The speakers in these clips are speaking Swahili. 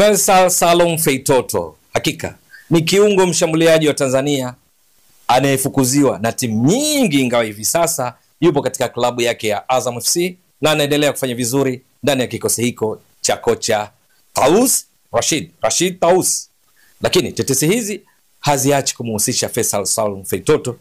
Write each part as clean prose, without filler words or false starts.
Faisal Salum Feitoto hakika ni kiungo mshambuliaji wa Tanzania anayefukuziwa na timu nyingi, ingawa hivi sasa yupo katika klabu yake ya Azam FC na anaendelea kufanya vizuri ndani ya kikosi hiko cha kocha Taus Rashid Taus. Lakini tetesi hizi haziachi kumhusisha Faisal Salum Feitoto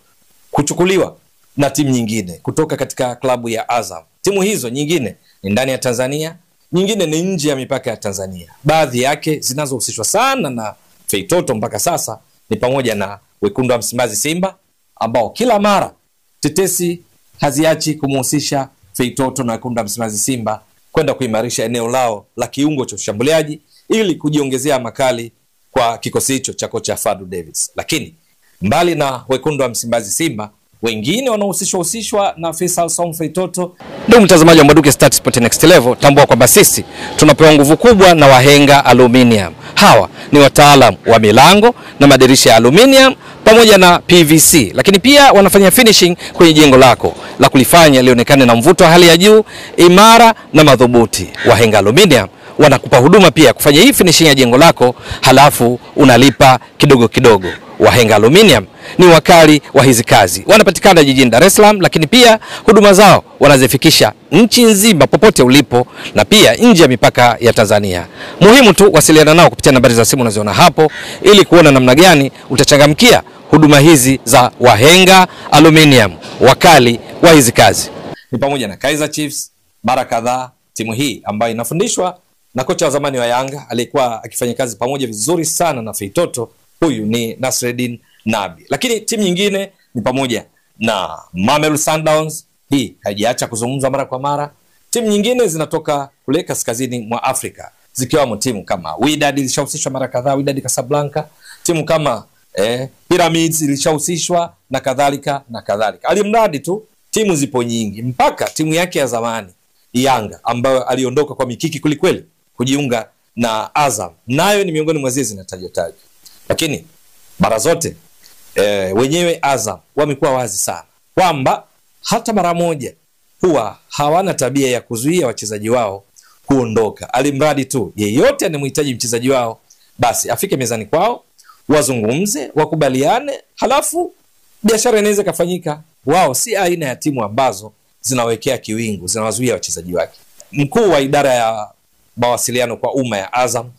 kuchukuliwa na timu nyingine kutoka katika klabu ya Azam. Timu hizo nyingine ni ndani ya Tanzania, nyingine ni nje ya mipaka ya Tanzania. Baadhi yake zinazohusishwa sana na Feitoto mpaka sasa ni pamoja na Wekundu wa Msimbazi Simba, ambao kila mara tetesi haziachi kumhusisha Feitoto na Wekundu wa Msimbazi Simba kwenda kuimarisha eneo lao la kiungo cha ushambuliaji ili kujiongezea makali kwa kikosi hicho cha kocha Fadu Davis. Lakini mbali na Wekundu wa Msimbazi Simba, wengine wanaohusishwa na Faisal Salum Feitoto. Ndio mtazamaji wa Mbwaduke Stats Sport Next Level, tambua kwamba sisi tunapewa nguvu kubwa na Wahenga Aluminium. Hawa ni wataalamu wa milango na madirisha ya aluminium pamoja na PVC, lakini pia wanafanya finishing kwenye jengo lako la kulifanya lionekane na mvuto wa hali ya juu, imara na madhubuti. Wahenga Aluminium wanakupa huduma pia kufanya hii finishing ya jengo lako, halafu unalipa kidogo kidogo. Wahenga Aluminium ni wakali wa hizi kazi. Wanapatikana jijini Dar es Salaam, lakini pia huduma zao wanazifikisha nchi nzima popote ulipo na pia nje ya mipaka ya Tanzania. Muhimu tu wasiliana nao kupitia nambari za simu unaziona hapo ili kuona namna gani utachangamkia huduma hizi za Wahenga Aluminium, wakali wa hizi kazi. Ni pamoja na Kaizer Chiefs mara kadhaa, timu hii ambayo inafundishwa na kocha wa zamani wa Yanga aliyekuwa akifanya kazi pamoja vizuri sana na Feitoto. Huyu ni Nasreddin Nabi. Lakini timu nyingine ni pamoja na Mamelodi Sundowns, hii haijiacha kuzungumzwa mara kwa mara. Timu nyingine zinatoka kule kaskazini mwa Afrika, zikiwamo timu kama Wydad ilishahusishwa mara kadhaa, Wydad Casablanca, timu kama Pyramids ilishahusishwa na kadhalika na kadhalika. Alimradi tu timu zipo nyingi, mpaka timu yake ya zamani Yanga ambayo aliondoka kwa mikiki kulikweli kujiunga na Azam, nayo ni miongoni mwa zile zinatajwa. Lakini mara zote wenyewe Azam wamekuwa wazi sana kwamba hata mara moja huwa hawana tabia ya kuzuia wachezaji wao kuondoka. Alimradi tu yeyote anemhitaji mchezaji wao basi afike mezani kwao, wazungumze, wakubaliane, halafu biashara inaweza kufanyika. Wao si aina ya timu ambazo zinawekea kiwingu, zinawazuia wachezaji wake. Mkuu wa idara ya mawasiliano kwa umma ya Azam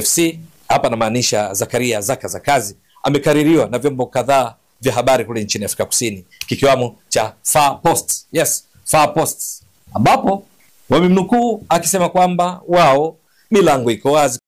FC, hapa namaanisha Zakaria Zaka za kazi, amekaririwa na vyombo kadhaa vya habari kule nchini Afrika Kusini, kikiwamo cha Far Post. Yes, Far Post, ambapo wamemnukuu akisema kwamba wao milango iko wazi